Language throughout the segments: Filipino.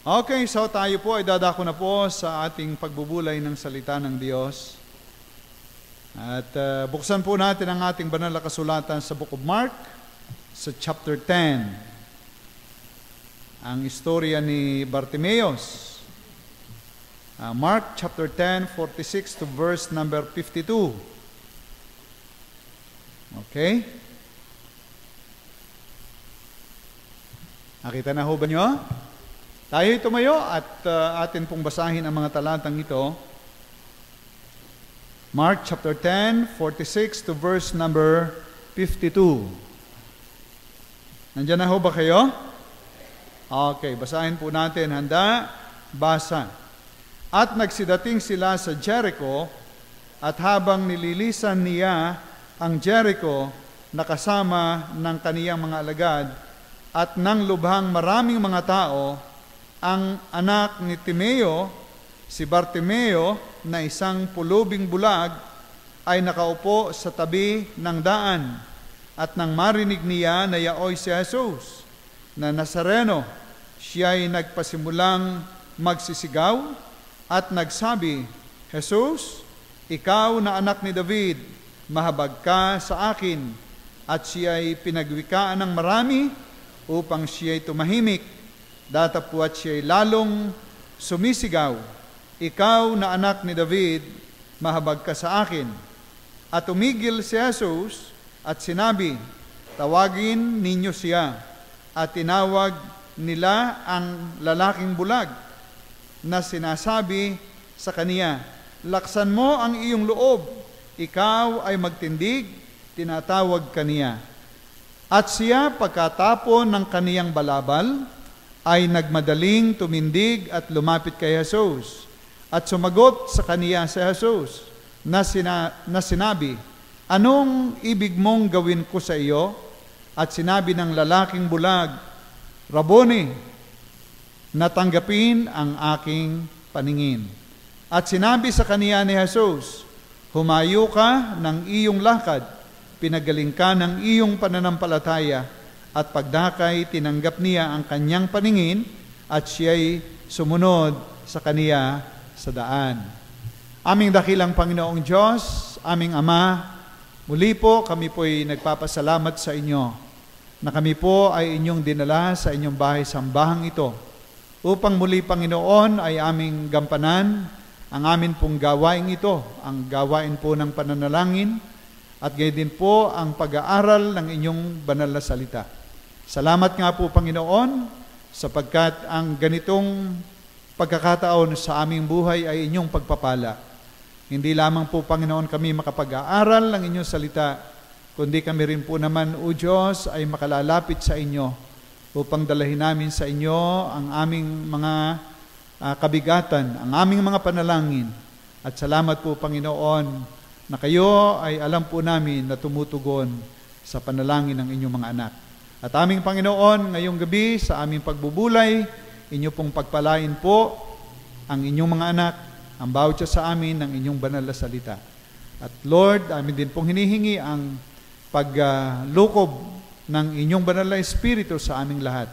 Okay, so tayo po ay dadako na po sa ating pagbubulay ng salita ng Diyos. At buksan po natin ang ating banal na kasulatan sa Book of Mark, sa chapter 10. Ang istorya ni Bartimeus. Mark chapter 10, 46 to verse number 52. Okay? Nakita na ho ba nyo? Tayo tumayo at atin pong basahin ang mga talatang ito. Mark chapter 10, 46 to verse number 52. Nandiyan na ho ba kayo? Okay, basahin po natin. Handa, basa. At nagsidating sila sa Jericho, at habang nililisan niya ang Jericho, nakasama ng kaniyang mga alagad, at nang lubhang maraming mga tao, ang anak ni Timeo, si Bartimeo, na isang pulubing bulag, ay nakaupo sa tabi ng daan. At nang marinig niya na yaoy si Jesus, na Nazareno, siya'y nagpasimulang magsisigaw at nagsabi, Jesus, ikaw na anak ni David, mahabag ka sa akin. At siya'y pinagwikaan ng marami upang siya'y tumahimik. Datapwat siya'y lalong sumisigaw, ikaw na anak ni David, mahabag ka sa akin. At tumigil si Jesus at sinabi, tawagin ninyo siya. At tinawag nila ang lalaking bulag na sinasabi sa kaniya, laksan mo ang iyong loob, ikaw ay magtindig, tinatawag kaniya. At siya pagkatapon ng kaniyang balabal, ay nagmadaling tumindig at lumapit kay Jesus. At sumagot sa kaniya si Jesus na sinabi, anong ibig mong gawin ko sa iyo? At sinabi ng lalaking bulag, Rabboni, natanggapin ang aking paningin. At sinabi sa kaniya ni Jesus, humayo ka ng iyong lakad, pinagaling ka ng iyong pananampalataya. At pagdakay, tinanggap niya ang kanyang paningin at siya'y sumunod sa kaniya sa daan. Aming dakilang Panginoong Diyos, aming Ama, muli po kami po'y nagpapasalamat sa inyo na kami po ay inyong dinala sa inyong bahay-sambahang ito upang muli, Panginoon, ay aming gampanan ang amin pong gawain ito, ang gawain po ng pananalangin at gayon din po ang pag-aaral ng inyong banal na salita. Salamat nga po, Panginoon, sapagkat ang ganitong pagkakataon sa aming buhay ay inyong pagpapala. Hindi lamang po, Panginoon, kami makapag-aaral ng inyong salita, kundi kami rin po naman, O Diyos, ay makalalapit sa inyo upang dalahin namin sa inyo ang aming mga kabigatan, ang aming mga panalangin. At salamat po, Panginoon, na kayo ay alam po namin na tumutugon sa panalangin ng inyong mga anak. At aming Panginoon, ngayong gabi sa aming pagbubulay, inyo pong pagpalain po ang inyong mga anak, ang bawat isa sa amin ng inyong banal na salita. At Lord, amin din pong hinihingi ang paglukob ng inyong banal na Espiritu sa aming lahat,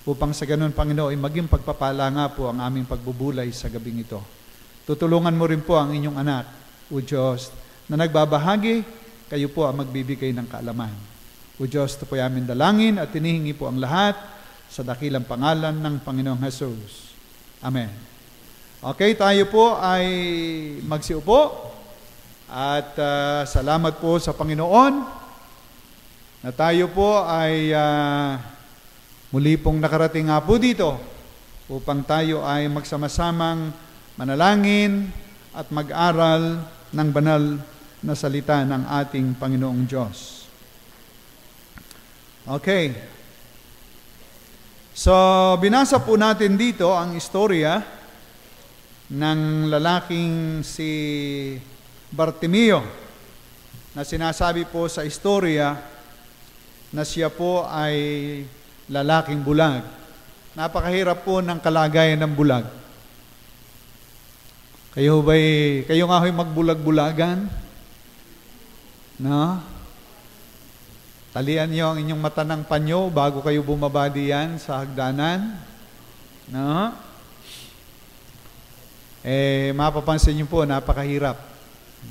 upang sa ganun, Panginoon, maging pagpapala nga po ang aming pagbubulay sa gabing ito. Tutulungan mo rin po ang inyong anak, O Diyos, na nagbabahagi, kayo po ang magbibigay ng kaalaman. O Diyos, ito po aming dalangin at tinihingi po ang lahat sa dakilang pangalan ng Panginoong Jesus. Amen. Okay, tayo po ay magsiupo at salamat po sa Panginoon na tayo po ay muli pong nakarating nga po dito upang tayo ay magsama-samang manalangin at mag-aral ng banal na salita ng ating Panginoong Diyos. Okay. So, binasa po natin dito ang istorya ng lalaking si Bartimeo na sinasabi po sa istorya na siya po ay lalaking bulag. Napakahirap po ng kalagayan ng bulag. Kayo nga ho'y magbulag-bulagan? No? Talian niyo ang inyong mata ng panyo bago kayo bumaba diyan sa hagdanan. No? Mapapansin niyo po, napakahirap.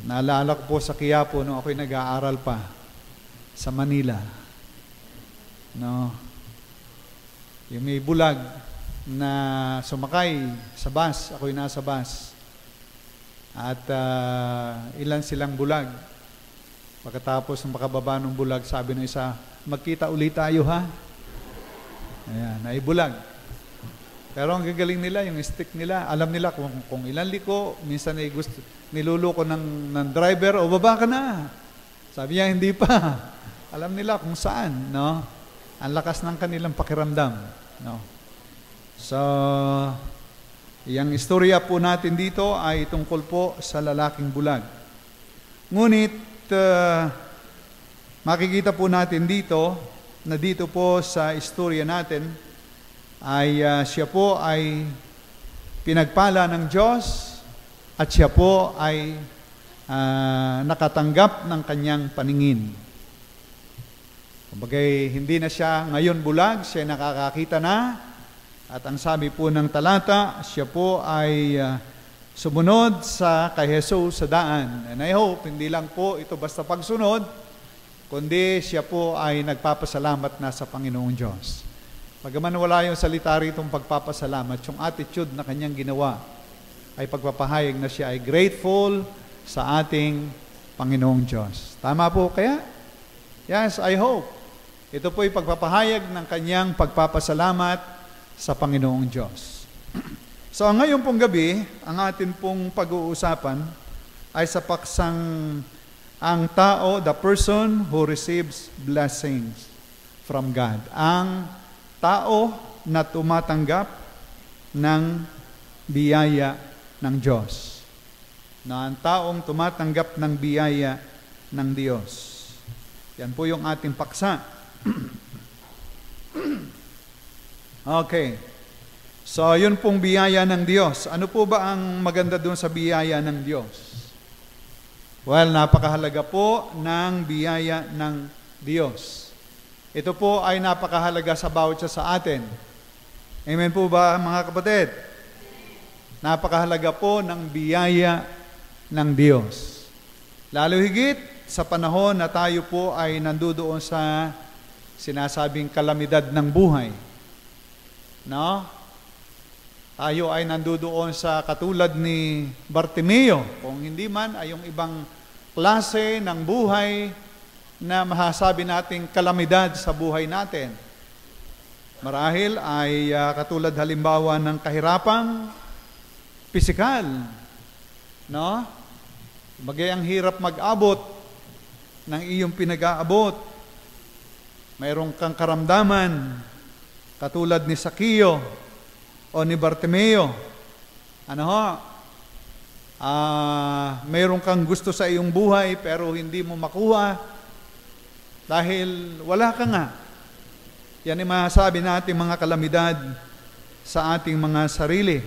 Naalala ko po sa Quiapo nung ako'y nag-aaral pa sa Manila. No? Yung may bulag na sumakay sa bus, ako'y nasa bus. At ilan silang bulag. Pagkatapos ng makababa ng bulag, sabi ng isa, magkita ulit tayo ha? Ayan, ay bulag. Pero ang gagaling nila, yung stick nila, alam nila kung ilan liko, minsan ay niluluko ng driver, o baba ka na. Sabi niya, hindi pa. Alam nila kung saan, no? Ang lakas ng kanilang pakiramdam, no? So, yung istorya po natin dito ay tungkol po sa lalaking bulag. Ngunit, makikita po natin dito, na dito po sa istorya natin, ay siya po ay pinagpala ng Diyos at siya po ay nakatanggap ng kanyang paningin. Kumbaga, hindi na siya ngayon bulag, siya nakakakita na. At ang sabi po ng talata, siya po ay sumunod kay Jesus sa daan. And I hope, hindi lang po ito basta pagsunod, kundi siya po ay nagpapasalamat na sa Panginoong Diyos. Bagaman wala yung salita ritong pagpapasalamat, yung attitude na kanyang ginawa ay pagpapahayag na siya ay grateful sa ating Panginoong Diyos. Tama po kaya? Yes, I hope. Ito po ay pagpapahayag ng kanyang pagpapasalamat sa Panginoong Diyos. So ngayon pong gabi, ang atin pong pag-uusapan ay sa paksang ang tao, the person who receives blessings from God. Ang tao na tumatanggap ng biyaya ng Diyos. Na ang taong tumatanggap ng biyaya ng Diyos. Yan po yung ating paksa. Okay. So, yun pong biyaya ng Diyos. Ano po ba ang maganda doon sa biyaya ng Diyos? Well, napakahalaga po ng biyaya ng Diyos. Ito po ay napakahalaga sa bawat isa sa atin. Amen po ba, mga kapatid? Napakahalaga po ng biyaya ng Diyos. Lalo higit sa panahon na tayo po ay nandudoon sa sinasabing kalamidad ng buhay. No? Tayo ay nandudoon sa katulad ni Bartimeo. Kung hindi man ay yung ibang klase ng buhay na masasabi nating kalamidad sa buhay natin. Marahil ay katulad halimbawa ng kahirapang pisikal. No? Bagay ang hirap mag-abot ng iyong pinag-aabot. Mayroong kang karamdaman katulad ni Sakio o ni Bartimeo. Ano ho? Mayroon kang gusto sa iyong buhay pero hindi mo makuha dahil wala ka nga. Yan ay masasabi natin mga kalamidad sa ating mga sarili.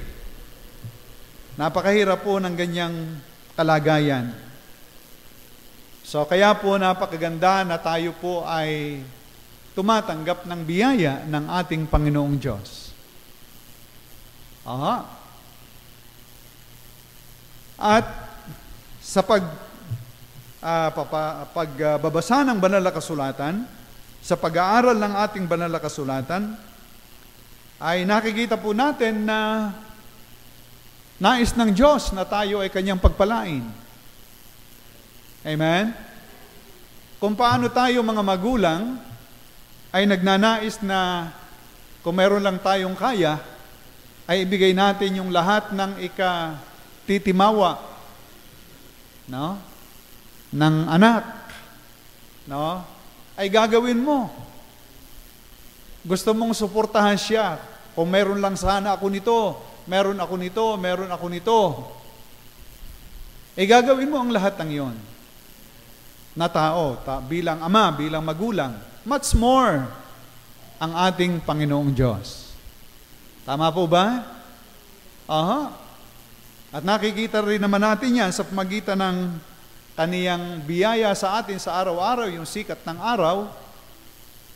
Napakahirap po ng ganyang kalagayan. So kaya po napakaganda na tayo po ay tumatanggap ng biyaya ng ating Panginoong Diyos. Aha. At sa pagbabasa ng banal na kasulatan, sa pag-aaral ng ating banal na kasulatan, ay nakikita po natin na nais ng Diyos na tayo ay kanyang pagpalain. Amen? Kung paano tayo mga magulang ay nagnanais na kung meron lang tayong kaya, ay ibigay natin yung lahat ng ikatitimawa, no? Ng anak, no? Ay gagawin mo. Gusto mong suportahan siya. Kung meron lang sana ako nito, meron ako nito, meron ako nito. Ay gagawin mo ang lahat ng yon. Na tao, bilang ama, bilang magulang. Much more ang ating Panginoong Diyos. Tama po ba? Aha. At nakikita rin naman natin yan sa pamagitan ng kaniyang biyaya sa atin sa araw-araw, yung sikat ng araw,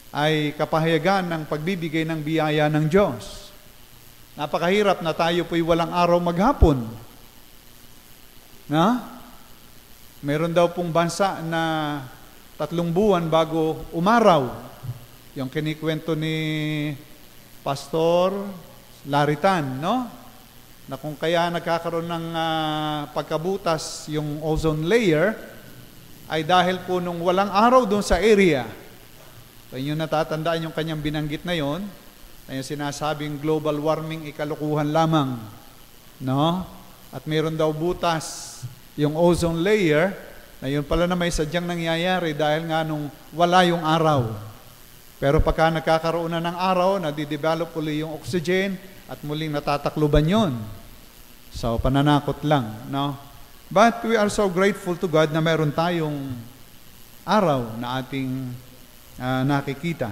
ay kapahayagan ng pagbibigay ng biyaya ng Diyos. Napakahirap na tayo po'y walang araw maghapon. Na? Meron daw pong bansa na 3 buwan bago umaraw. Yung kinikwento ni Pastor Laritan, no? Na kung kaya nagkakaroon ng pagkabutas yung ozone layer, ay dahil po nung walang araw doon sa area. Kung yung natatandaan yung kanyang binanggit na yon, na yung sinasabing global warming, ikalukuhan lamang. No? At meron daw butas yung ozone layer, na yun pala na may sadyang nangyayari dahil nga nung wala yung araw. Pero pagka nagkakaroon na ng araw, nadidevelop uli yung oxygen at muling natatakluban yon. So, pananakot lang. No? But we are so grateful to God na meron tayong araw na ating nakikita.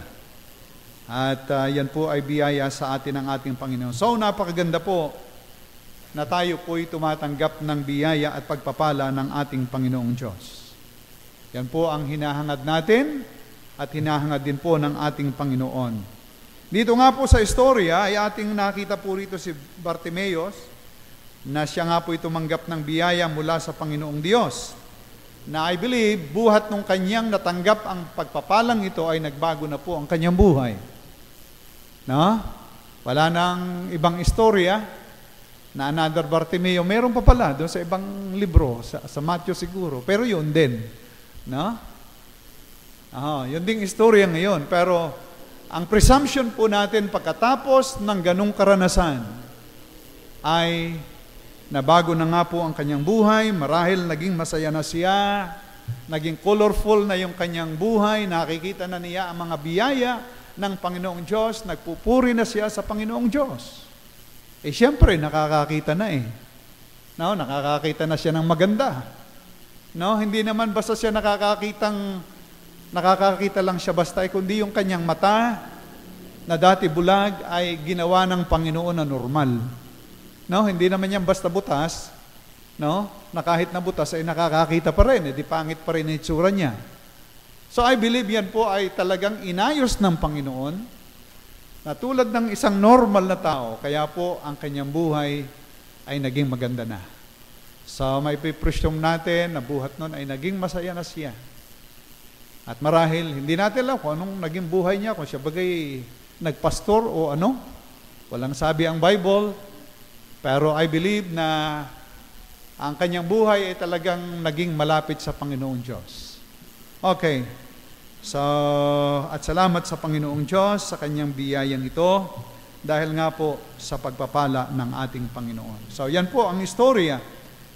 At yan po ay biyaya sa atin ng ating Panginoon. So, napakaganda po na tayo po'y tumatanggap ng biyaya at pagpapala ng ating Panginoong Diyos. Yan po ang hinahangad natin at hinahangad din po ng ating Panginoon. Dito nga po sa istorya ay ating nakita po rito si Bartimeus na siya nga po'y tumanggap ng biyaya mula sa Panginoong Diyos. Na I believe, buhat nung kanyang natanggap ang pagpapalang ito ay nagbago na po ang kanyang buhay. No? Wala nang ibang istorya na another Bartimeo. Meron pa pala doon sa ibang libro, sa Matthew siguro. Pero yun din. No? Yun ding istorya ngayon. Pero ang presumption po natin pagkatapos ng ganong karanasan ay nabago na nga po ang kanyang buhay, marahil naging masaya na siya, naging colorful na yung kanyang buhay, nakikita na niya ang mga biyaya ng Panginoong Diyos, nagpupuri na siya sa Panginoong Diyos. Siyempre, nakakakita na No, nakakakita na siya ng maganda. No, hindi naman basta siya nakakakita lang siya basta, kundi yung kanyang mata na dati bulag ay ginawa ng Panginoon na normal. No, hindi naman yan basta butas, no? Na kahit na butas ay nakakakita pa rin, di pangit pa rin ang itsura niya. So I believe yan po ay talagang inayos ng Panginoon na tulad ng isang normal na tao, kaya po ang kanyang buhay ay naging maganda na. So may presume natin na buhat nun ay naging masaya na siya. At marahil, hindi natin alam kung anong naging buhay niya, kung siya bagay nagpastor o ano. Walang sabi ang Bible. Pero I believe na ang kanyang buhay ay talagang naging malapit sa Panginoong Diyos. Okay. So, at salamat sa Panginoong Diyos sa kanyang biyayang ito dahil nga po sa pagpapala ng ating Panginoon. So, yan po ang istorya.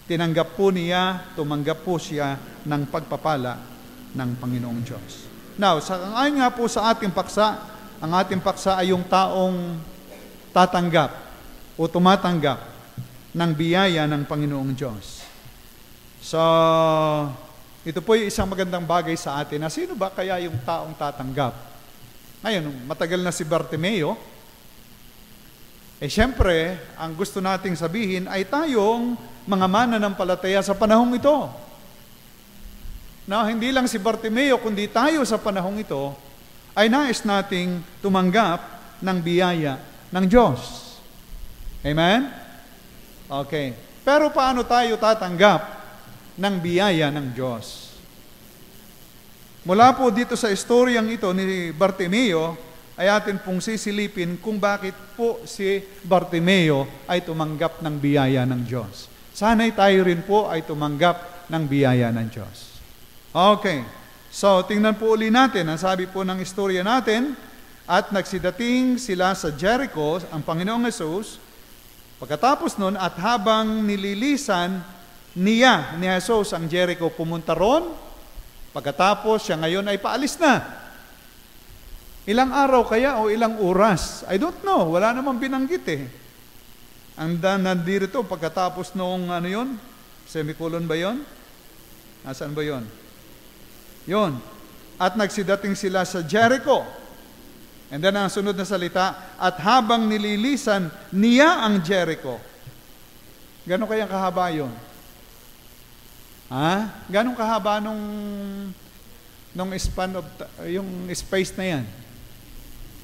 Tinanggap po niya, tumanggap po siya ng pagpapala ng Panginoong Diyos. Now, ayon nga po sa ating paksa, ang ating paksa ay yung taong tatanggap o tumatanggap ng biyaya ng Panginoong Diyos. So, ito po yung isang magandang bagay sa atin na sino ba kaya yung taong tatanggap? Ngayon, matagal na si Bartimeo, siyempre, ang gusto nating sabihin ay tayong mga mananampalataya sa panahong ito. Na hindi lang si Bartimeo, kundi tayo sa panahong ito, ay nais nating tumanggap ng biyaya ng Diyos. Amen? Okay. Pero paano tayo tatanggap ng biyaya ng Diyos? Mula po dito sa istoryang ito ni Bartimeo, ay atin pong sisilipin kung bakit po si Bartimeo ay tumanggap ng biyaya ng Diyos. Sana'y tayo rin po ay tumanggap ng biyaya ng Diyos. Okay. So, tingnan po uli natin. Ang sabi po ng istorya natin, at nagsidating sila sa Jericho, ang Panginoong Hesus. Pagkatapos nun, at habang nililisan niya ni Jesus ang Jericho, pumunta ron. Pagkatapos, siya ngayon ay paalis na. Ilang araw kaya o ilang oras? I don't know. Wala namang binanggit Ang nandito, pagkatapos noong ano yun? Semicolon ba yun? Nasaan ba yun? Yun. At nagsidating sila sa Jericho. And then ang sunod na salita, at habang nililisan niya ang Jericho. Gano'n kayang kahaba yun? Gano'ng kahaba nung span of, yung space na yan?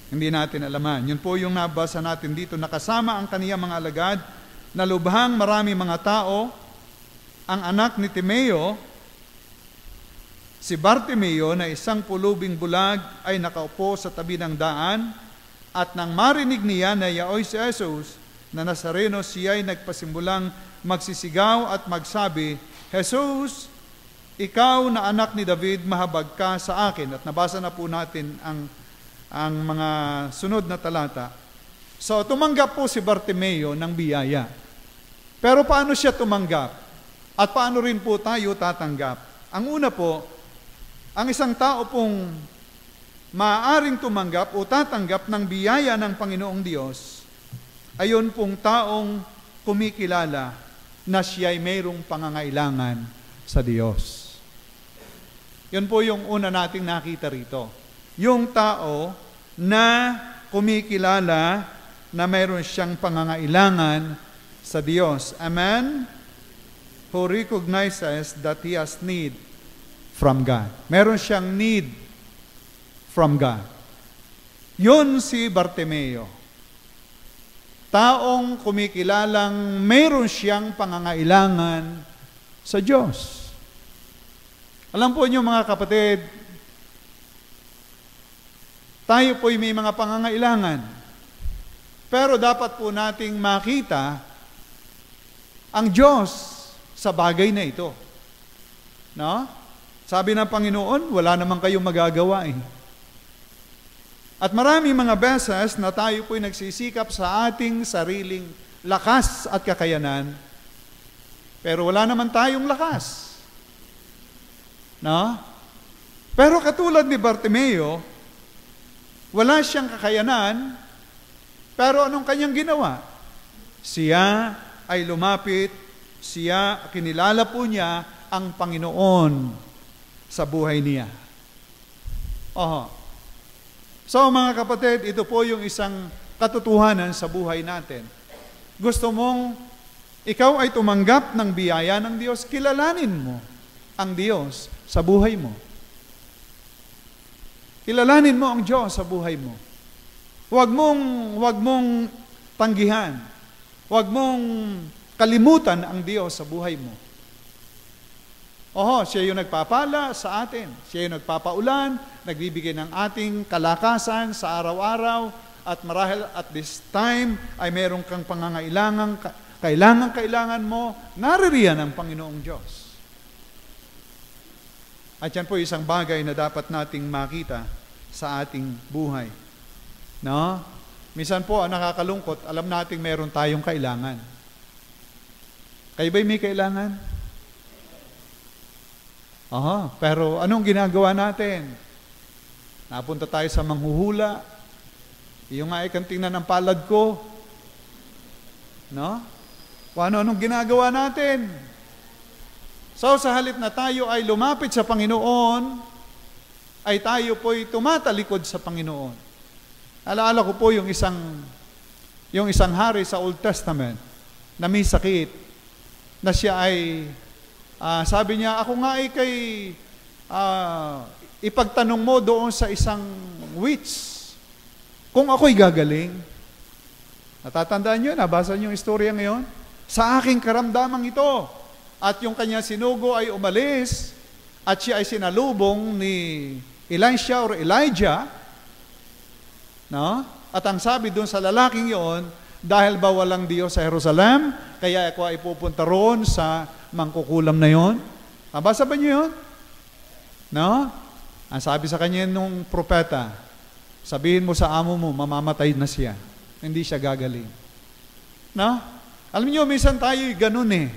Hindi natin alaman. Yun po yung nabasa natin dito, nakasama ang kaniyang mga alagad, na lubhang marami mga tao, ang anak ni Timeo, si Bartimeo na isang pulubing bulag ay nakaupo sa tabi ng daan, at nang marinig niya na yaoy si Jesus na Nazareno, siya ay nagpasimbulang magsisigaw at magsabi, Jesus, ikaw na anak ni David, mahabag ka sa akin. At nabasa na po natin ang mga sunod na talata. So, tumanggap po si Bartimeo ng biyaya. Pero paano siya tumanggap? At paano rin po tayo tatanggap? Ang una po, ang isang tao pong maaaring tumanggap o tatanggap ng biyaya ng Panginoong Diyos, ayon pong taong kumikilala na siya'y mayroong pangangailangan sa Diyos. Yun po yung una nating nakita rito. Yung tao na kumikilala na mayroon siyang pangangailangan sa Diyos. Amen? Who recognizes that he has need from God. Meron siyang need from God. Yun si Bartimeo. Taong kumikilalang mayroon siyang pangangailangan sa Diyos. Alam po niyo mga kapatid, tayo po'y may mga pangangailangan. Pero dapat po nating makita ang Diyos sa bagay na ito. No? Sabi ng Panginoon, wala naman kayong magagawa eh. At maraming mga beses na tayo po'y nagsisikap sa ating sariling lakas at kakayanan, pero wala naman tayong lakas. No? Pero katulad ni Bartimeo, wala siyang kakayanan, pero anong kanyang ginawa? Siya ay lumapit, kinilala po niya ang Panginoon sa buhay niya. So mga kapatid, ito po yung isang katotohanan sa buhay natin. Gusto mong ikaw ay tumanggap ng biyaya ng Diyos, kilalanin mo ang Diyos sa buhay mo. Kilalanin mo ang Diyos sa buhay mo. Huwag mong tanggihan. Huwag mong kalimutan ang Diyos sa buhay mo. Siya yung nagpapala sa atin. Siya yung nagpapaulan, nagbibigay ng ating kalakasan sa araw-araw, at marahil at this time ay meron kang kailangan mo, naririyan ang Panginoong Diyos. At yan po isang bagay na dapat nating makita sa ating buhay. No? Minsan po, ang nakakalungkot, alam nating meron tayong kailangan. Kayo ba'y may kailangan? Pero anong ginagawa natin? Napunta tayo sa manghuhula. Yung nga ikang tingnan ng palad ko. No? Anong ginagawa natin? So sa halip na tayo ay lumapit sa Panginoon, ay tayo po'y tumatalikod sa Panginoon. Alaala ko po yung isang hari sa Old Testament na may sakit, na siya ay, sabi niya, ako nga ay ipagtanong mo doon sa isang witch, kung ako'y gagaling. Natatandaan nyo, nabasa nyo yung istorya ngayon? Sa aking karamdamang ito. At yung kanya sinugo ay umalis, at siya ay sinalubong ni Elisha or Elijah, no? At ang sabi doon sa lalaking yon, dahil ba walang Diyos sa Jerusalem, kaya ako ay pupunta roon sa mangkukulam na yon. Nabasa ba niyo yon? No? Ang sabi sa kanya nung propeta, sabihin mo sa amo mo, mamamatay na siya. Hindi siya gagaling. No? Alam niyo, minsan tayo'y ganun eh.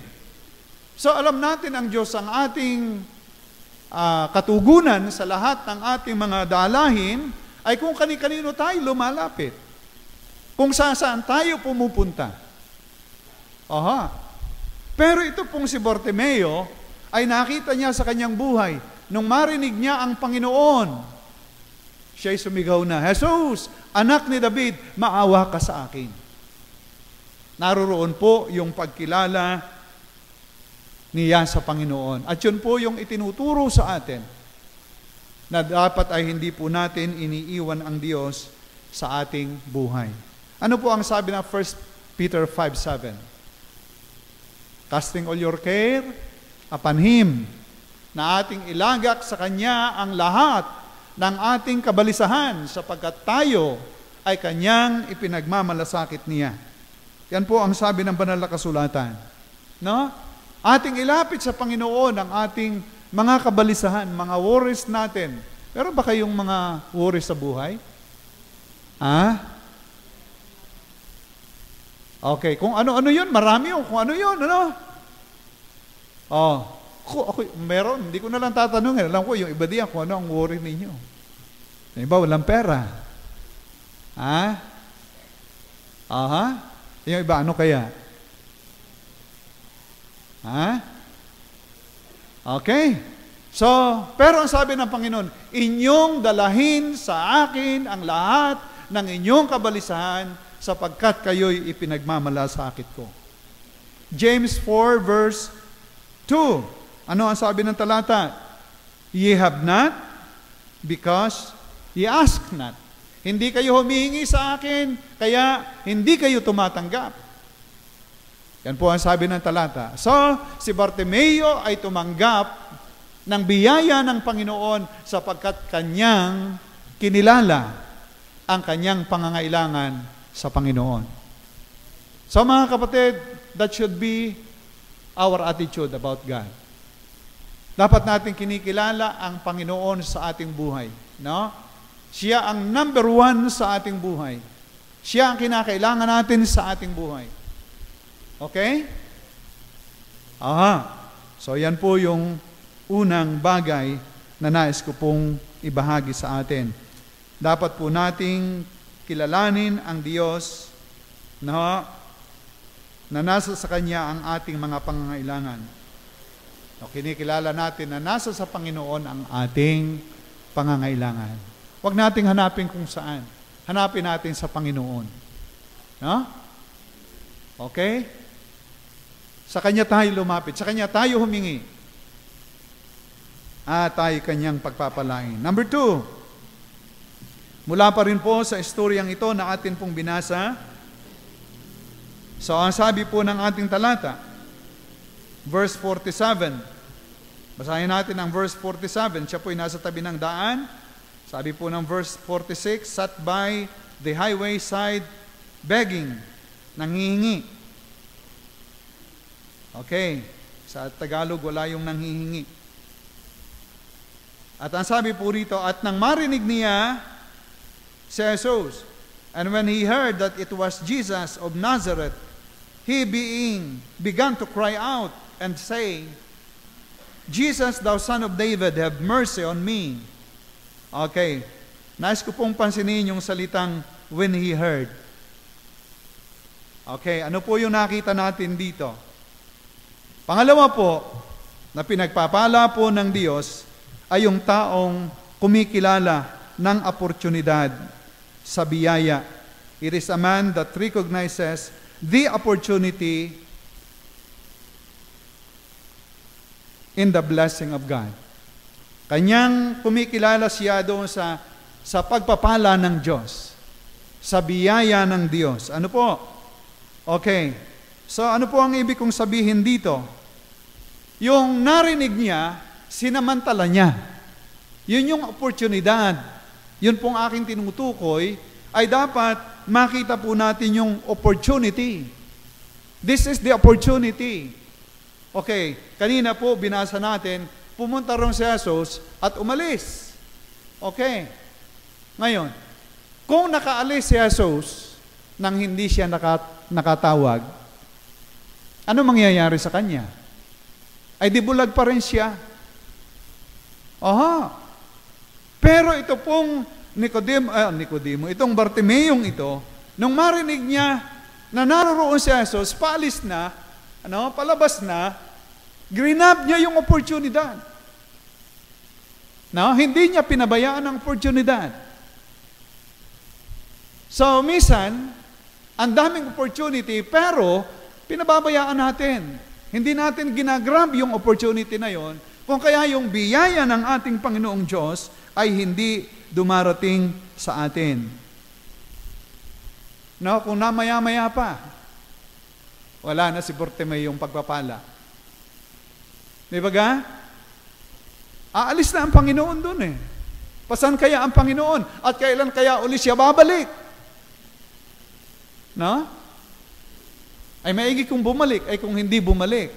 So alam natin ang Diyos ang ating katugunan sa lahat ng ating mga dalahin ay kung kani-kanino tayo lumalapit. Kung saan tayo pumupunta. Pero ito pong si Bartimeo ay nakita niya sa kanyang buhay. Nung marinig niya ang Panginoon, siya'y sumigaw na, Jesus, anak ni David, maawa ka sa akin. Naroroon po yung pagkilala niya sa Panginoon. At yun po yung itinuturo sa atin na dapat ay hindi po natin iniiwan ang Diyos sa ating buhay. Ano po ang sabi ng 1 Peter 5:7? Casting all your care upon Him, na ating ilagak sa Kanya ang lahat ng ating kabalisahan, sapagkat tayo ay Kanyang ipinagmamalasakit niya. Yan po ang sabi ng banal na kasulatan. No? Ating ilapit sa Panginoon ang ating mga kabalisahan, mga worries natin. Meron ba kayong mga worries sa buhay? Okay, kung ano-ano yun, marami yun. Kung ano yun, ano? Ako, meron, hindi ko na lang tatanungin. Alam ko, yung iba diyan, kung ano ang worry ninyo. Yung iba, walang pera. Yung iba, ano kaya? Okay. So, pero ang sabi ng Panginoon, inyong dalahin sa akin ang lahat ng inyong kabalisahan sapagkat kayo'y ipinagmamalasakit ko. James 4 verse 2. Ano ang sabi ng talata? Ye have not because ye ask not. Hindi kayo humihingi sa akin, kaya hindi kayo tumatanggap. Yan po ang sabi ng talata. So, si Bartimeo ay tumanggap ng biyaya ng Panginoon sapagkat kanyang kinilala ang kanyang pangangailangan sa Panginoon. So mga kapatid, that should be our attitude about God. Dapat natin kinikilala ang Panginoon sa ating buhay. No? Siya ang number one sa ating buhay. Siya ang kinakailangan natin sa ating buhay. Okay? So yan po yung unang bagay na nais ko pong ibahagi sa atin. Dapat po nating kilalanin ang Diyos na nasa sa Kanya ang ating mga pangangailangan. Kinikilala natin na nasa sa Panginoon ang ating pangangailangan. Huwag nating hanapin kung saan. Hanapin natin sa Panginoon. No? Okay? Sa Kanya tayo lumapit. Sa Kanya tayo humingi. Tayo Kanyang pagpapalain. Number 2. Mula pa rin po sa istoryang ito na atin pong binasa. So, ang sabi po ng ating talata, verse 47. Basahin natin ang verse 47. Siya po'y nasa tabi ng daan. Sabi po ng verse 46, sat by the highway side begging, nanghihingi. Okay, sa Tagalog wala yung nanghihingi. At ang sabi po rito, at nang marinig niya si Jesus, and when he heard that it was Jesus of Nazareth, he began to cry out and say, Jesus, thou son of David, have mercy on me. Okay, nais ko pong pansinin yung salitang when he heard. Okay, ano po yung nakita natin dito? Pangalawa po, na pinagpapala po ng Diyos ay yung taong kumikilala ng oportunidad sa biyaya. It is a man that recognizes the opportunity in the blessing of God. Kanyang kumikilala siya doon sa pagpapala ng Diyos, sa biyaya ng Diyos. Ano po? Okay. So ano po ang ibig kong sabihin dito? Yung narinig niya, sinamantala niya. Yun yung oportunidad. Yun pong aking tinutukoy, ay dapat makita po natin yung opportunity. This is the opportunity. Okay, kanina po binasa natin, pumunta ron si Jesus at umalis. Okay. Ngayon, kung nakaalis si Jesus nang hindi siya nakatawag, ano mangyayari sa kanya? Ay di bulag pa rin siya. Pero ito pong Nicodemo, itong Bartimeong ito, nung marinig niya na naroroon si Jesus, paalis na, palabas na, grinab niya yung oportunidad. Hindi niya pinabayaan ang oportunidad. So, minsan, ang daming opportunity, pero pinababayaan natin. Hindi natin ginagrab yung opportunity na yon, kung kaya yung biyaya ng ating Panginoong Diyos ay hindi dumarating sa atin. No, kung namaya-maya pa, wala na si Bartimeo yung pagpapala. Di ba ga? Aalis na ang Panginoon dun eh. Pasan kaya ang Panginoon? At kailan kaya uli siya babalik? No? Ay maigi kung bumalik, ay kung hindi bumalik.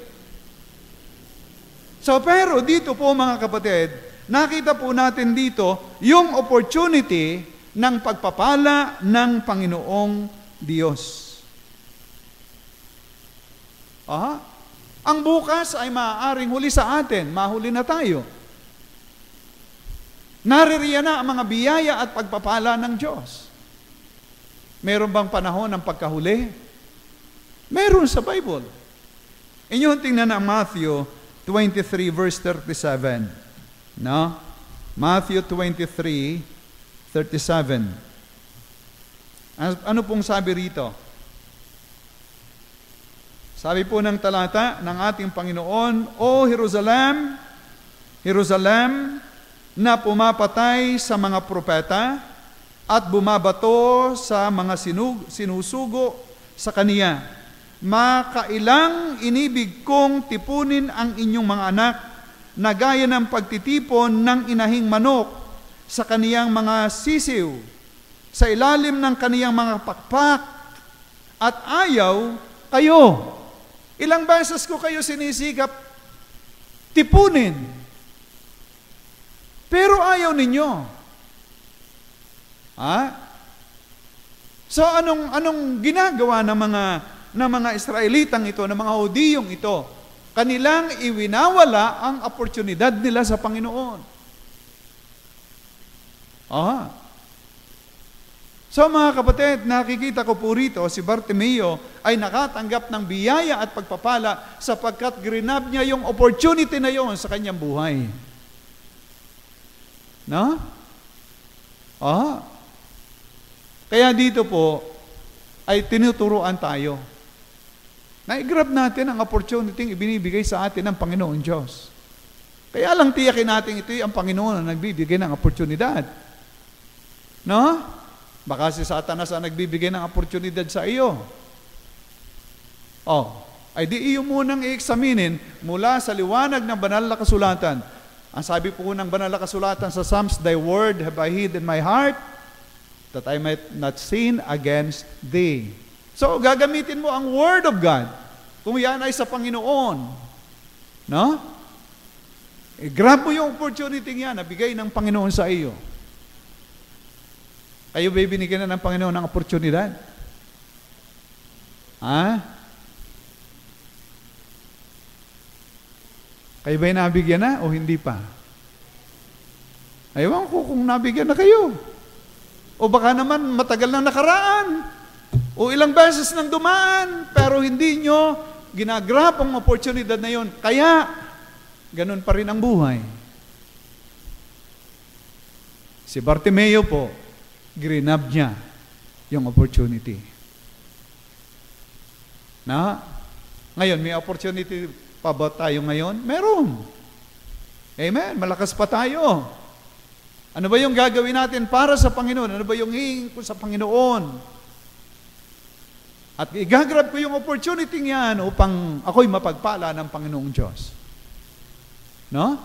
So pero dito po mga kapatid, nakita po natin dito yung opportunity ng pagpapala ng Panginoong Diyos. Ang bukas ay maaaring huli sa atin, mahuli na tayo. Naririyan na ang mga biyaya at pagpapala ng Diyos. Meron bang panahon ng pagkahuli? Meron sa Bible. Inyong tingnan ang Matthew 23 verse 37. No? Matthew 23, 37. Ano pong sabi rito? Sabi po ng talata ng ating Panginoon, O Jerusalem, Jerusalem, na pumapatay sa mga propeta at bumabato sa mga sinusugo sa kaniya. Makailang inibig kong tipunin ang inyong mga anak na gaya ng pagtitipon ng inahing manok sa kaniyang mga sisiw, sa ilalim ng kaniyang mga pakpak, at ayaw kayo. Ilang beses ko kayo sinisikap tipunin, pero ayaw ninyo. So anong ginagawa ng mga Israelitang ito, ng mga Hudiyong ito? Kanilang iwinawala ang oportunidad nila sa Panginoon. So mga kapatid, nakikita ko po rito, si Bartimeo ay nakatanggap ng biyaya at pagpapala sapagkat grinab niya yung opportunity na yon sa kanyang buhay. No? Kaya dito po ay tinuturuan tayo na i-grab natin ang opportunity ibinibigay sa atin ng Panginoon Diyos. Kaya lang tiyakin natin ito ang Panginoon na nagbibigay ng oportunidad. No? Baka si Satanas ang nagbibigay ng oportunidad sa iyo. Ay di iyo munang i-examinin mula sa liwanag ng banal na kasulatan. Ang sabi po ng banal na kasulatan sa Psalms, Thy word have I hid in my heart, that I might not sin against Thee. So, gagamitin mo ang Word of God, kung yan ay sa Panginoon. No? Grab mo yung opportunity yan na bigay ng Panginoon sa iyo. Kayo ba binigyan na ng Panginoon ng oportunidad? Kayo ba'y nabigyan na o hindi pa? Ayaw ko kung nabigyan na kayo. O baka naman matagal na nakaraan. O ilang beses nang dumaan, pero hindi nyo ginagrab ang oportunidad na yon. Kaya, ganun pa rin ang buhay. Si Bartimeo po, grinab niya yung opportunity. Ngayon, may opportunity pa ba tayo ngayon? Meron. Amen. Malakas pa tayo. Ano ba yung gagawin natin para sa Panginoon? Ano ba yung hingin ko sa Panginoon? At igagrab ko yung opportunity yan upang ako'y mapagpala ng Panginoong Diyos. No?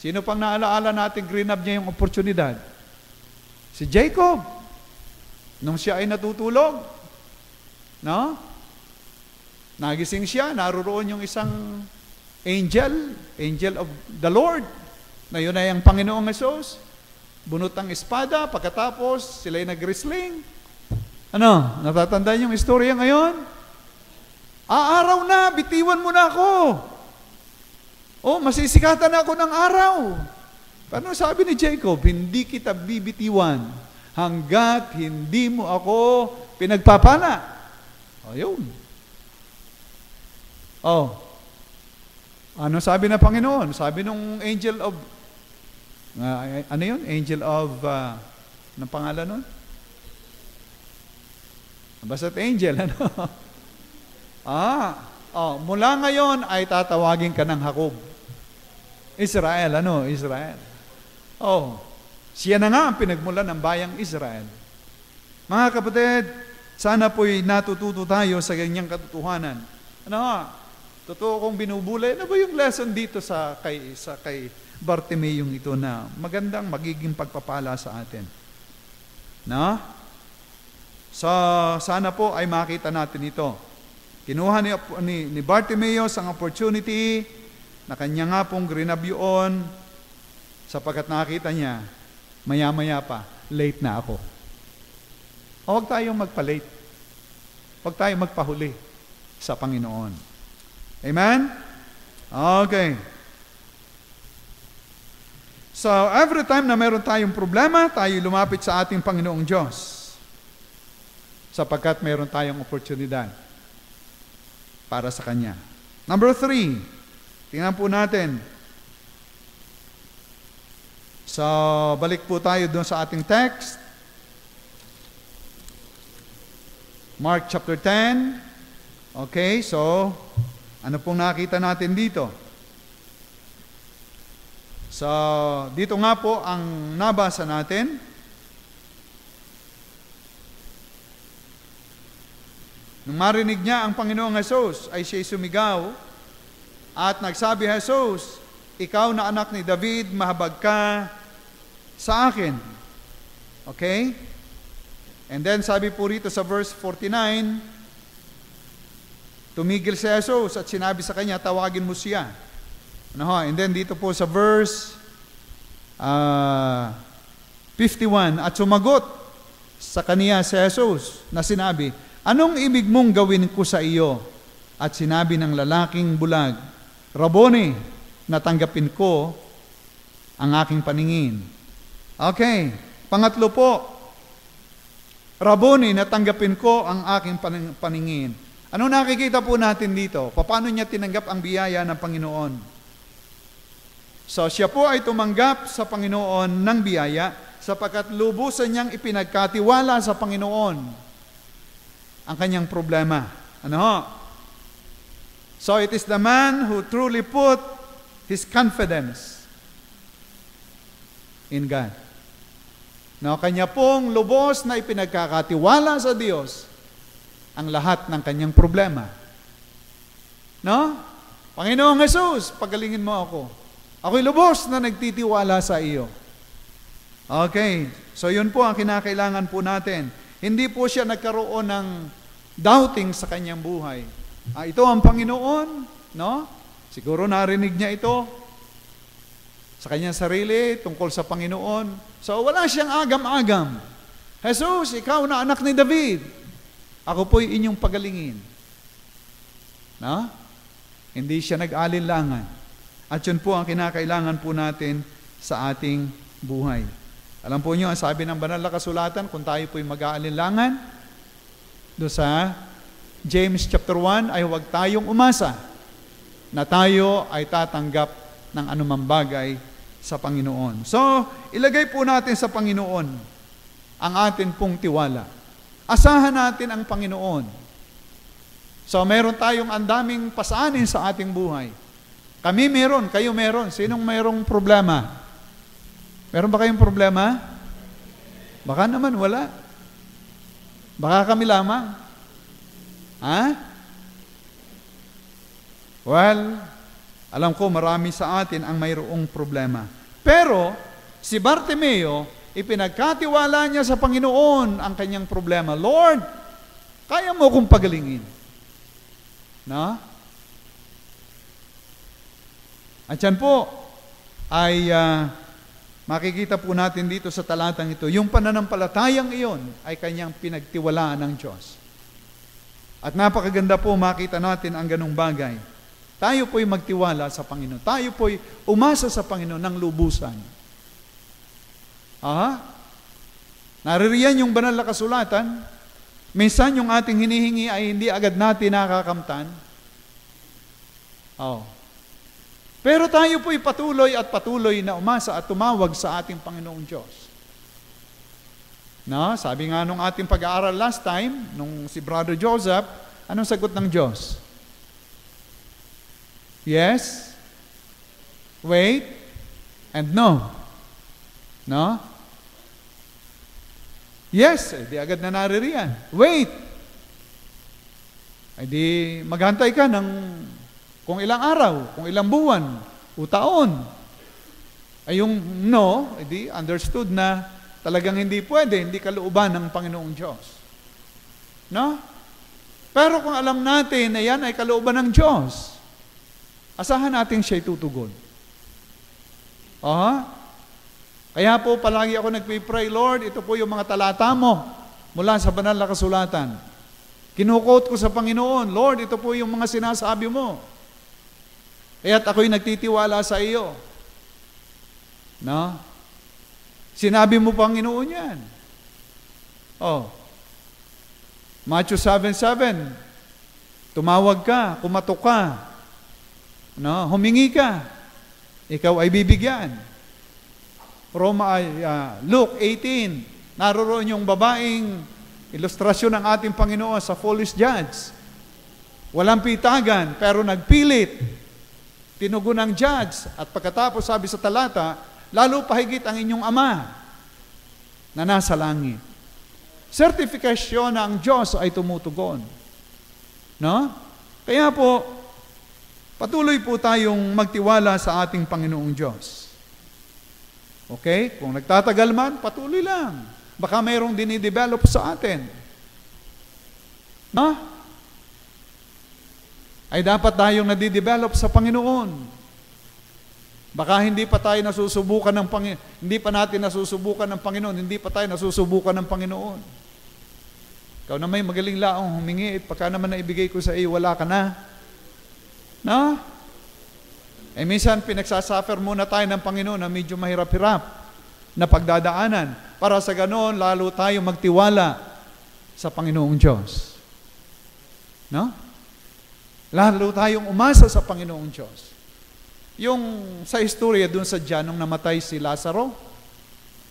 Sino pang naalaala natin grinab niya yung oportunidad? Si Jacob. Nung siya ay natutulog. No? Nagising siya, naroon yung isang angel of the Lord, na yun ay ang Panginoong Hesus. Bunot ang espada, pagkatapos sila'y nag-wrestling. Natatandaan yung istorya ngayon? Araw na, bitiwan mo na ako. Masisikatan na ako ng araw. Paano sabi ni Jacob, hindi kita bibitiwan hanggat hindi mo ako pinagpapala. Yun. Ano sabi ng Panginoon? Sabi nung angel of, ano yun? Angel of, ng pangalan nun? Basta't angel, ano? Mula ngayon ay tatawagin ka ng Jacob. Israel, Israel. Siya na nga ang pinagmulan ng bayang Israel. Mga kapatid, sana po'y natututo tayo sa ganyang katotohanan. Ano nga? Totoo kong binubulay. Ano ba yung lesson dito sa kay Bartimeong ito na magandang magiging pagpapala sa atin? No? So, sana po ay makita natin ito. Kinuha ni Bartimeos ang opportunity na kanya nga pong grinabyoon sapagkat nakita niya, maya-maya pa, late na ako. O huwag tayong magpa-late. Huwag tayong magpahuli sa Panginoon. Amen? Okay. So, every time na meron tayong problema, tayo lumapit sa ating Panginoong Diyos. Sapagkat meron tayong oportunidad para sa Kanya. Number 3, tingnan po natin. So, balik po tayo doon sa ating text. Mark chapter 10. Okay, so, ano pong nakita natin dito? So, dito nga po ang nabasa natin. Nung marinig niya ang Panginoong Jesus, ay siya'y sumigaw at nagsabi, Jesus, ikaw na anak ni David, mahabag ka sa akin. Okay? And then sabi po rito sa verse 49, tumigil si Jesus at sinabi sa kanya, tawagin mo siya. And then dito po sa verse 51, at sumagot sa kaniya si Jesus na sinabi, anong ibig mong gawin ko sa iyo? At sinabi ng lalaking bulag, Rabboni, natanggapin ko ang aking paningin. Okay, pangatlo po, Rabboni, natanggapin ko ang aking paningin. Ano nakikita po natin dito? Paano niya tinanggap ang biyaya ng Panginoon? So, siya po ay tumanggap sa Panginoon ng biyaya sapagkat lubusan niyang ipinagkatiwala sa Panginoon ang kanyang problema. Ano? So, it is the man who truly put his confidence in God. No, kanya pong lubos na ipinagkakatiwala sa Diyos ang lahat ng kanyang problema. No? Panginoong Jesus, pagalingin mo ako. Ako'y lubos na nagtitiwala sa iyo. Okay, so yun po ang kinakailangan po natin. Hindi po siya nagkaroon ng doubting sa kanyang buhay. Ito ang Panginoon, no? Siguro narinig niya ito sa kanyang sarili tungkol sa Panginoon. So wala siyang agam-agam. Jesus, ikaw na anak ni David. Ako po'y inyong pagalingin. No? Hindi siya nag-alinlangan. At yun po ang kinakailangan po natin sa ating buhay. Alam po niyo, ang sabi ng banal na kasulatan, kung tayo po'y mag-aalinlangan, doon sa James chapter 1, ay huwag tayong umasa na tayo ay tatanggap ng anumang bagay sa Panginoon. So, ilagay po natin sa Panginoon ang atin pong tiwala. Asahan natin ang Panginoon. So, meron tayong andaming pasanin sa ating buhay. Kami meron, kayo meron. Sinong mayroong problema? Meron ba kayong problema? Baka naman wala. Baka kami lamang. Ha? Well, alam ko marami sa atin ang mayroong problema. Pero, si Bartimeo, ipinagkatiwala niya sa Panginoon ang kanyang problema. Lord, kaya mo kong pagalingin. No? At yan po ay makikita po natin dito sa talatang ito. Yung pananampalatayang iyon ay kanyang pinagtiwalaan ng Diyos. At napakaganda po makita natin ang ganong bagay. Tayo po'y magtiwala sa Panginoon. Tayo po'y umasa sa Panginoon ng lubusan. Naririyan yung banal na kasulatan. Minsan yung ating hinihingi ay hindi agad natin nakakamtan. Pero tayo po'y patuloy at patuloy na umasa at tumawag sa ating Panginoong Diyos. No? Sabi nga nung ating pag-aaral last time, nung si Brother Joseph, anong sagot ng Diyos? Yes, wait, and no. No? Yes, di agad na naririyan. Wait. Ay di maghantay ka ng kung ilang araw, kung ilang buwan, o taon. Ay yung no, di understood na talagang hindi pwede, hindi kalooban ng Panginoong Diyos. No? Pero kung alam natin na yan ay kalooban ng Diyos, asahan natin siya'y tutugon. Kaya po palagi ako nagpipray, Lord, ito po yung mga talata mo mula sa banal na kasulatan. Kinukot ko sa Panginoon, Lord, ito po yung mga sinasabi mo. Kaya't ako'y nagtitiwala sa iyo. No? Sinabi mo, Panginoon, yan. Matthew 7:7, tumawag ka, kumatok ka, no? Humingi ka, ikaw ay bibigyan. Luke 18, naroon yung babaeng ilustrasyon ng ating Panginoon sa foolish judge. Walang pitagan, pero nagpilit. Tinugon ng judge, at pagkatapos sabi sa talata, lalo pahigit ang inyong Ama na nasa langit. Certification na ang Diyos ay tumutugon. No? Kaya po, patuloy po tayong magtiwala sa ating Panginoong Diyos. Okay? Kung nagtatagal man, patuloy lang. Baka mayroong dinidevelop sa atin. No? Ay dapat tayong nadidevelop sa Panginoon. Baka hindi pa tayo nasusubukan ng Panginoon, hindi pa natin nasusubukan ng Panginoon, hindi pa tayo nasusubukan ng Panginoon. Ikaw na may magaling laong humingi, pagka naman naibigay ko sa iyo, wala ka na. No? Minsan pinagsasuffer muna tayo ng Panginoon na medyo mahirap-hirap na pagdadaanan para sa ganoon lalo tayo magtiwala sa Panginoong Diyos. No? Lalo tayong umasa sa Panginoong Diyos. Yung sa istorya dun sa Diyan, nung namatay si Lazaro,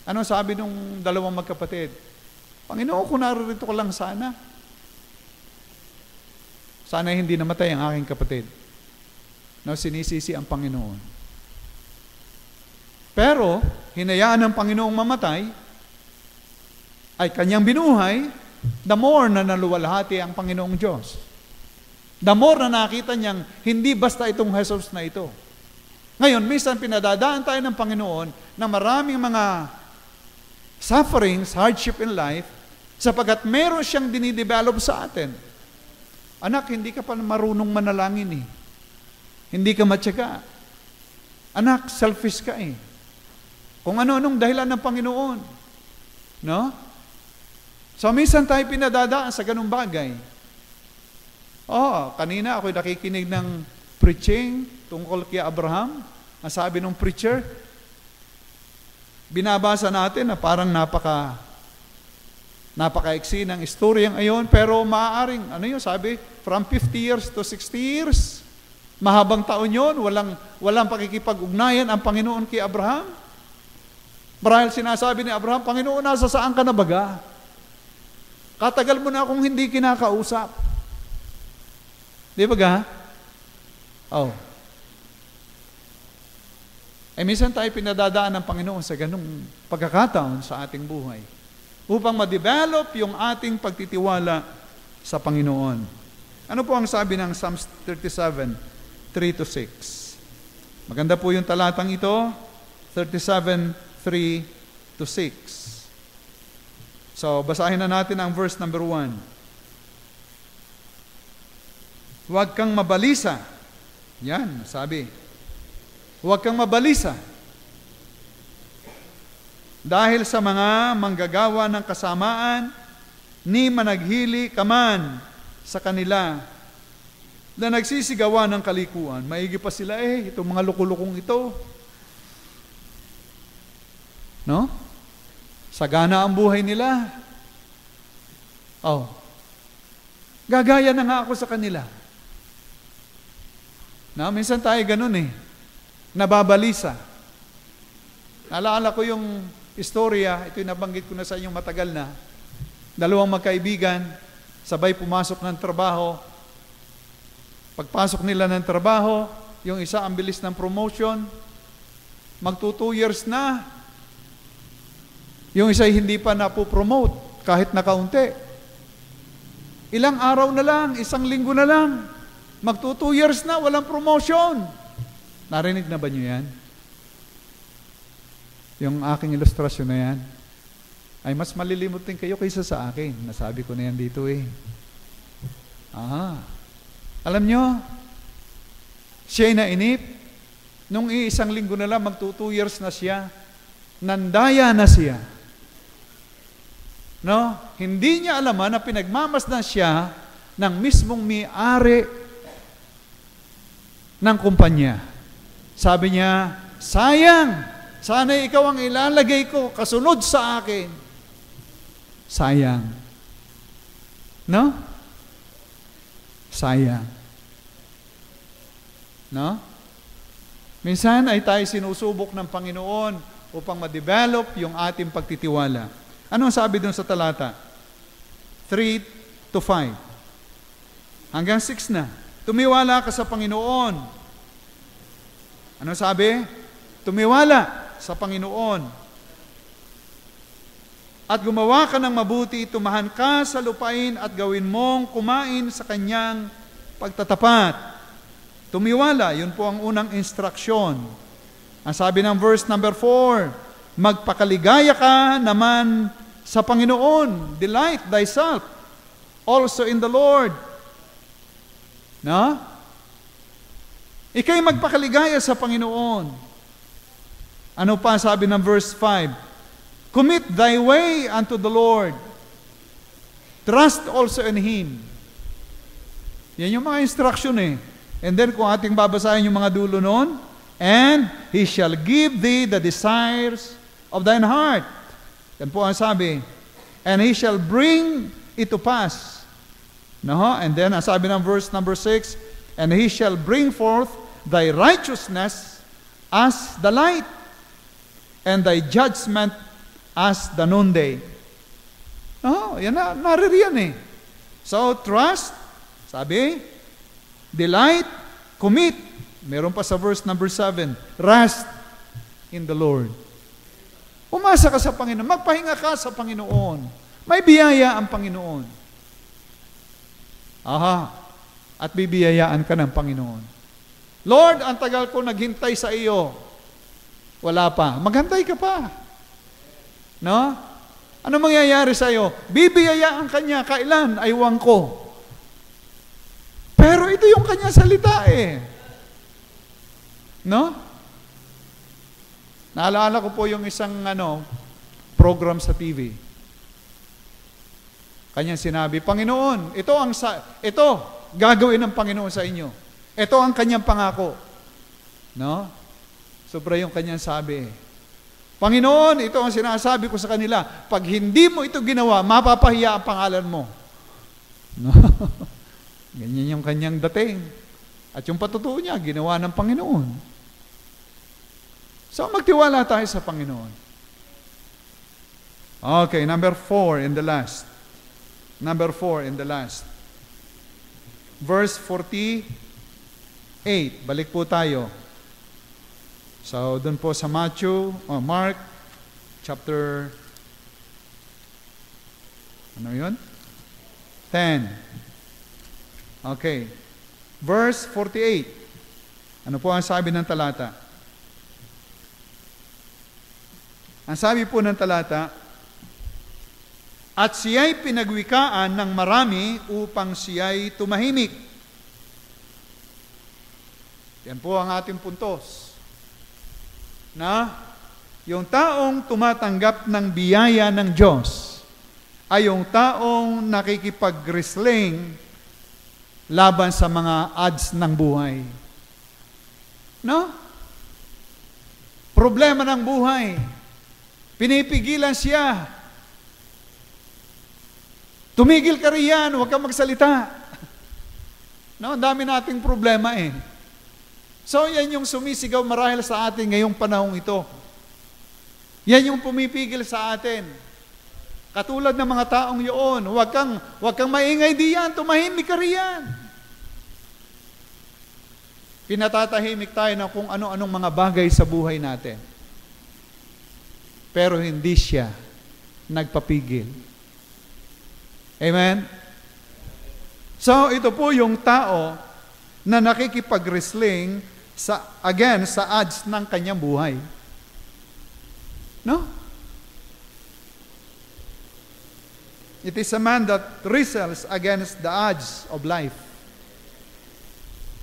ano sabi nung dalawang magkapatid? Panginoon, kung narito ko lang sana. Sana hindi namatay ang aking kapatid. No, sinisisi ang Panginoon. Pero, hinayaan ng Panginoong mamatay, ay kanyang binuhay, the more na naluwalhati ang Panginoong Diyos. The more na nakita niyang, hindi basta itong Jesus na ito. Ngayon, minsan pinadadaan tayo ng Panginoon na maraming mga sufferings, hardship in life, sapagkat meron siyang dinidevelop sa atin. Anak, hindi ka pa marunong manalangin eh. Hindi ka matyaga. Anak, selfish ka eh. Kung ano-anong dahilan ng Panginoon. No? So, minsan tayo pinadadaan sa ganung bagay. Kanina ako'y nakikinig ng preaching tungkol kay Abraham. Ang sabi ng preacher, binabasa natin na parang napaka-iksi ng istoryang ayon, pero maaaring, sabi, from 50 years to 60 years, mahabang taon yon, walang pakikipag-ugnayan ang Panginoon kay Abraham. Marahil sinasabi ni Abraham, Panginoon, nasa saan ka na baga? Katagal mo na akong hindi kinakausap. Di ba ga? Minsan tayo pinadadaan ng Panginoon sa ganung pagkakataon sa ating buhay upang ma-develop yung ating pagtitiwala sa Panginoon. Ano po ang sabi ng Psalms 37, 3-6? Maganda po yung talatang ito, 37, 3-6. So, basahin na natin ang verse number 1. Huwag kang mabalisa. Yan, sabi. Huwag kang mabalisa. Dahil sa mga manggagawa ng kasamaan, ni managhili ka man sa kanila na nagsisigawa ng kalikuan. Maigi pa sila itong mga lukulukong ito. No? Sagana ang buhay nila. Gagaya na nga ako sa kanila. No? Minsan tayo ganun nababalisa. Naalala ko yung istorya, ito'y nabanggit ko na sa inyong matagal na. Dalawang magkaibigan, sabay pumasok ng trabaho. Pagpasok nila ng trabaho, yung isa ang bilis ng promotion, magto 2 years na. Yung isa hindi pa napopromote. kahit na kaunti. Ilang araw na lang, isang linggo na lang, magto 2 years na, walang promotion. Narinig na ba niyo yan? Yung aking ilustrasyon na yan, ay mas malilimutin kayo kaysa sa akin. Nasabi ko na yan dito eh. Alam nyo, siya'y nainip. Nung isang linggo na lang, magto 2 years na siya. Nandaya na siya. No? Hindi niya alaman na pinagmamasdan siya ng mismong may-ari ng kumpanya. Sabi niya, sayang! Sana ikaw ang ilalagay ko kasunod sa akin. Sayang. No? Sayang. No? Minsan ay tayo sinusubok ng Panginoon upang ma-develop yung ating pagtitiwala. Ano ang sabi dun sa talata? 3 to 5. Hanggang 6 na. Tumiwala ka sa Panginoon. Ano sabi? Tumiwala sa Panginoon. At gumawa ka ng mabuti, tumahan ka sa lupain at gawin mong kumain sa kanyang pagtatapat. Tumiwala, yun po ang unang instruksyon. Ang sabi ng verse number 4, magpakaligaya ka naman sa Panginoon. Delight thyself also in the Lord. No? Ika'y magpakaligaya sa Panginoon. Ano pa sabi ng verse 5? Commit thy way unto the Lord. Trust also in Him. Yan yung mga instruction eh. And then kung ating babasahin yung mga dulo noon, and He shall give thee the desires of thine heart. Yan po ang sabi. And He shall bring it to pass. No? And then ang sabi ng verse number 6, and He shall bring forth thy righteousness as the light, and thy judgment as the noonday. Yan na, naririyan eh. So, trust, sabi, delight, commit. Meron pa sa verse number 7, rest in the Lord. Umasa ka sa Panginoon, magpahinga ka sa Panginoon. May biyaya ang Panginoon. At bibiyayaan ka ng Panginoon. Lord, ang tagal ko naghintay sa iyo. Wala pa. Maghantay ka pa. No? Ano mangyayari sa iyo? Bibiyayaan ka niya. Kailan? Aywan ko. Pero ito yung kanya salita eh. No? Naalala ko po yung isang program sa TV. Kanyang sinabi, Panginoon, ito gagawin ng Panginoon sa inyo. Ito ang kanyang pangako. No? Sobra yung kanyang sabi. Panginoon, ito ang sinasabi ko sa kanila. Pag hindi mo ito ginawa, mapapahiya ang pangalan mo. No? Ganyan yung kanyang dating. At yung patutuo niya, ginawa ng Panginoon. So, magtiwala tayo sa Panginoon. Okay, number 4 and the last. Number 4 and the last. Verse 48. Balik po tayo. So, doon po sa Mark, chapter, ano yun? 10. Okay. Verse 48. Ano po ang sabi ng talata? Ang sabi po ng talata, at siya'y pinagwikaan ng marami upang siya'y tumahimik. Yan po ang ating puntos. Na yung taong tumatanggap ng biyaya ng Diyos ay yung taong nakikipag-wrestling laban sa mga odds ng buhay. No? Problema ng buhay. Pinipigilan siya. Tumigil ka riyan, huwag kang magsalita. No, ang dami nating problema eh. So, yan yung sumisigaw marahil sa atin ngayong panahong ito. Yan yung pumipigil sa atin. Katulad ng mga taong yun, huwag kang maingay diyan, tumahimik ka riyan. Pinatatahimik tayo ng kung ano-anong mga bagay sa buhay natin. Pero hindi siya nagpapigil. Amen? So, ito po yung tao na nakikipag-wrestling sa odds ng kanyang buhay. No? It is a man that wrestles against the odds of life.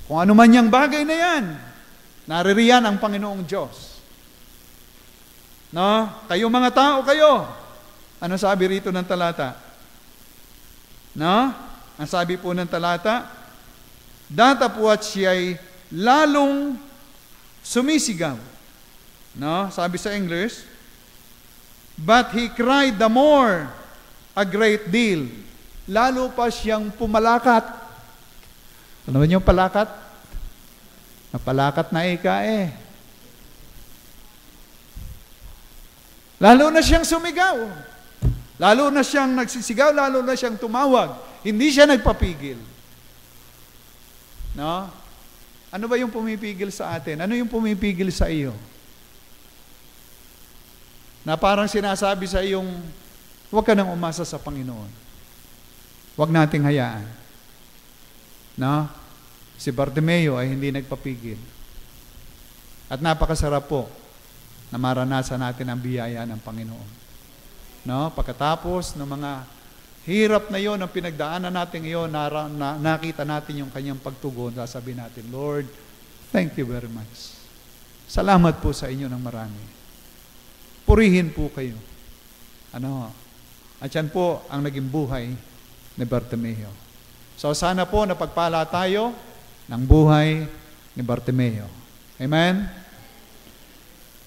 Kung ano man yung bagay na yan, naririyan ang Panginoong Diyos. No? Kayo mga tao kayo. Ano sabi rito ng talata? No? Ang sabi po ng talata, datapwat siya'y lalong sumisigaw. No? Sabi sa English, but he cried the more a great deal. Lalo pa siyang pumalakat. Ano ba yung palakat? Napalakat na ika eh. Lalo na siyang sumigaw. Lalo na siyang nagsisigaw, lalo na siyang tumawag. Hindi siya nagpapigil. No? Ano ba yung pumipigil sa atin? Ano yung pumipigil sa iyo? Na parang sinasabi sa iyong, huwag ka nang umasa sa Panginoon. Huwag nating hayaan. No? Si Bartimeo ay hindi nagpapigil. At napakasarap po na maranasan natin ang biyaya ng Panginoon. No? Pagkatapos ng mga hirap na yon, ang pinagdaanan natin iyon, nakita natin yung kanyang pagtugon, sasabihin natin, Lord, thank you very much. Salamat po sa inyo ng marami. Purihin po kayo. Ano? At yan po ang naging buhay ni Bartimeo. So sana po napagpala tayo ng buhay ni Bartimeo. Amen?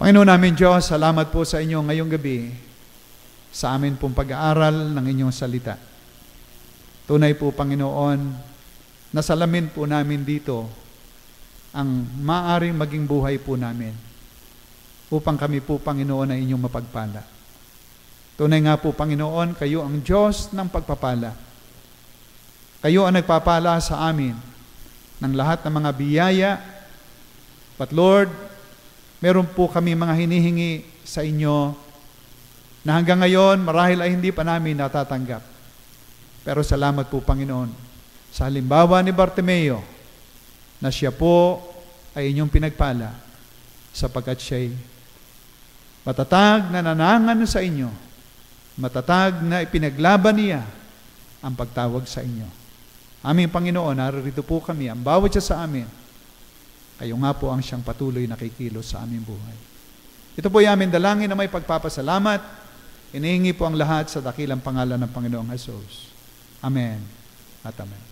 Panginoon namin Diyos, salamat po sa inyo ngayong gabi sa amin pong pag-aaral ng inyong salita. Tunay po, Panginoon, nasalamin po namin dito ang maaaring maging buhay po namin upang kami po, Panginoon, ay inyong mapagpala. Tunay nga po, Panginoon, kayo ang Diyos ng pagpapala. Kayo ang nagpapala sa amin ng lahat ng mga biyaya. But Lord, meron po kami mga hinihingi sa inyo na hanggang ngayon, marahil ay hindi pa namin natatanggap. Pero salamat po, Panginoon, sa halimbawa ni Bartimeo, na siya po ay inyong pinagpala sapagkat siya'y matatag na nanangan sa inyo, matatag na ipinaglaban niya ang pagtawag sa inyo. Aming Panginoon, narito po kami, ang bawat siya sa amin, kayo nga po ang siyang patuloy na kikilos sa aming buhay. Ito po yung aming dalangin na may pagpapasalamat. Inihingi po ang lahat sa dakilang pangalan ng Panginoong Hesus. Amen at amen.